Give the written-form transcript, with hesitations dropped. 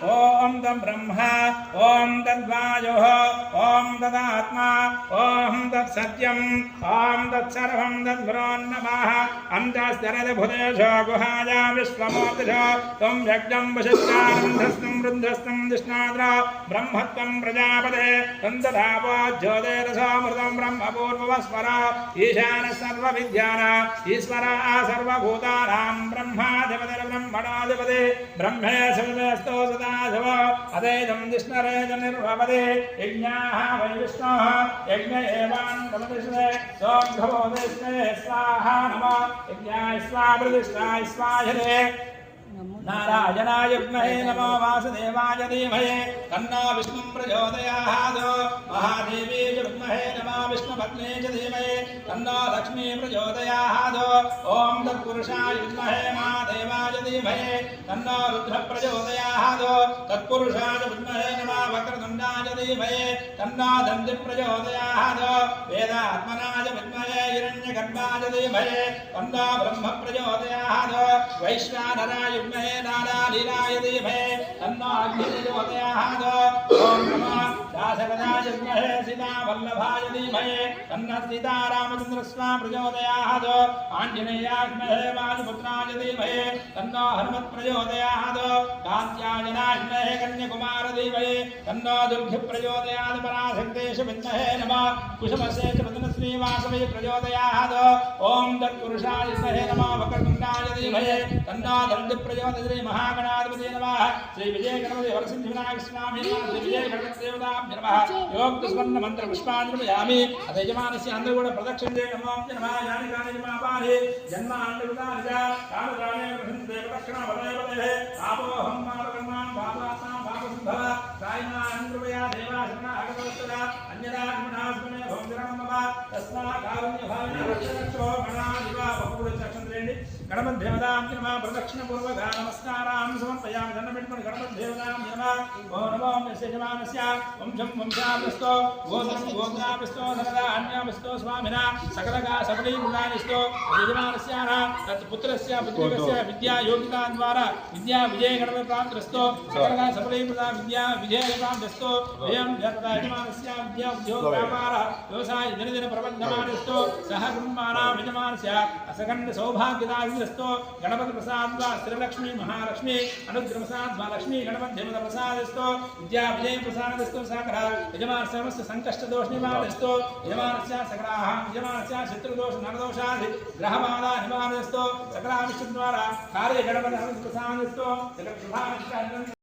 ओम तम ब्रह्मा ओम तद्वायुः ओम तदात्मा ओम तत्सत्यम ओम तत्सर्वं तद्गुरो नमः अन्तस्तरदभुतेषु गुहाया विश्वमूर्तिषु त्वं यज्ञं वशिष्ठानन्दस्तं वृद्धस्तं जिष्णाद्र ब्रह्मत्वं प्रजापते तन्तधावो ज्योतिरसोऽमृतं ब्रह्मपूर्वस्वर ईशानः सर्वविद्यानां ईश्वरः सर्वभूतानां ब्रह्माधिपतिर्ब्रह्मणाधिपति ब्रह्मे सवितस्तो सदाशिव अदेदं जिष्णरेदं निर्भवति यज्ञाः वै विष्णोः यज्ञ एवान्तमतिष्ठते सोऽभवोदिष्टे स्वाहा नमः यज्ञाय स्वाहा प्रतिष्ठाय स्वाहा नारायणाय विद्महे नमो वासुदेवाय धीमहि तन्नो विष्णुं प्रचोदयात् महादेवी च विद्महे नमो विष्णुपत्नी च धीमहि तन्नो लक्ष्मी प्रचोदयात् ॐ तत्पुरुषाय विद्महे महादेवाय धीमहि तन्नो रुद्रः प्रचोदयात् तत्पुरुषाय विद्महे नमो वक्रतुण्डाय धीमहि तन्नो दन्तिः प्रचोदयात् वेदात्मनाय विद्महे हिरण्यगर्भाय धीमहि तन्नो ब्रह्म प्रचोदयात् वैश्वानराय विद्महे नारायणाय धीमहि तन्नो अग्निः प्रचोदयात् ओम नमः दासवदाय विद्महे सीतावल्लभाय धीमहि तन्नः सीतारामचन्द्रस्वामी प्रचोदयात् आञ्जनेयाय विद्महे वायुपुत्राय धीमहि तन्नो हनुमत् प्रचोदयात् कात्यायनाय विद्महे कन्याकुमार धीमहि तन्नो दुर्गे प्रचोदयात् पराशक्तेश विद्महे नमः कुसुमस्य च वदनश्री वासवे प्रचोदयात् ओम तत्पुरुषाय विद्महे नमः वक्रतुण्डाय धीमहि तन्नो दन्ति प्रचोदयात् श्री महागणाधिपते नमः श्री विजय गणपति वरसिद्धि विनायक स्वामी श्री विजय गणपति देवताभ्य नमः योग स्वर्ण मंत्र पुष्पाञ्जलियामि अथ यजमानस्य अंदर కూడా ప్రదక్షిణ చేయడం నమో నమః యాని కాని జమాపారి జన్మాంతరుదాని జ కామదానే ప్రసంతే ప్రదక్షిణ వదయవదే ఆపోహం మారకర్మాం పాపాత్మా పాపసంభవ సాయినా అనుకృపయా దేవాసన అగవత్తద అన్యదా గుణాస్మనే భోజనమమ తస్మా కారుణ్య భావన రక్షణో గణాధిపా బహుళ చక్షంద్రేండి గణపతి దేవతాభ్య నమః ప్రదక్షిణ పూర్వక నమస్కారాం సమర్పయామి దండం పెట్టుకొని గణపతి దేవతాభ్య నమః ఓం నమో యజమానస్య వంశం వంశాభిsto గోత్రాభిsto సకల అన్యాభిsto స్వామినా సకలగా సకలీకృతానిsto యజమానస్యాన తత్పుత్రస్య పుత్రికస్య విద్యా యోగితా ద్వారా విద్యా విజయ గణపతి ప్రాప్తిరస్తో సకలగా సకలీకృత విద్యా విజయ ప్రాప్తిరస్తో వయం యజమానస్య విద్యా ఉద్యోగ వ్యాపార వ్యవసాయ దినదిన ప్రబంధమానిsto సహ కుటుంబానాం యజమానస్య అసఖండ సౌభాగ్యదాయిరస్తో గణపతి ప్రసాద్వా శ్రీలక్ష్మీ మహాలక్ష్మి అనుగ్రహ ప్రసాద్వా లక్ష్మీ గణపతి దేవత ప్రసాదిsto విద్యా విజయ ప్రసాదిsto సకల యజమాన సమస్త సంకష్ట దోష నివారణిsto యజమానస్య సకలాః యజమానస్య శత్రుదోష నరదోషాది గ్రహబాధ నివారణిsto సకలావిష్ణు ద్వారా కార్య గణపతి ప్రసాదిsto సకల శుభానిష్టాన్ని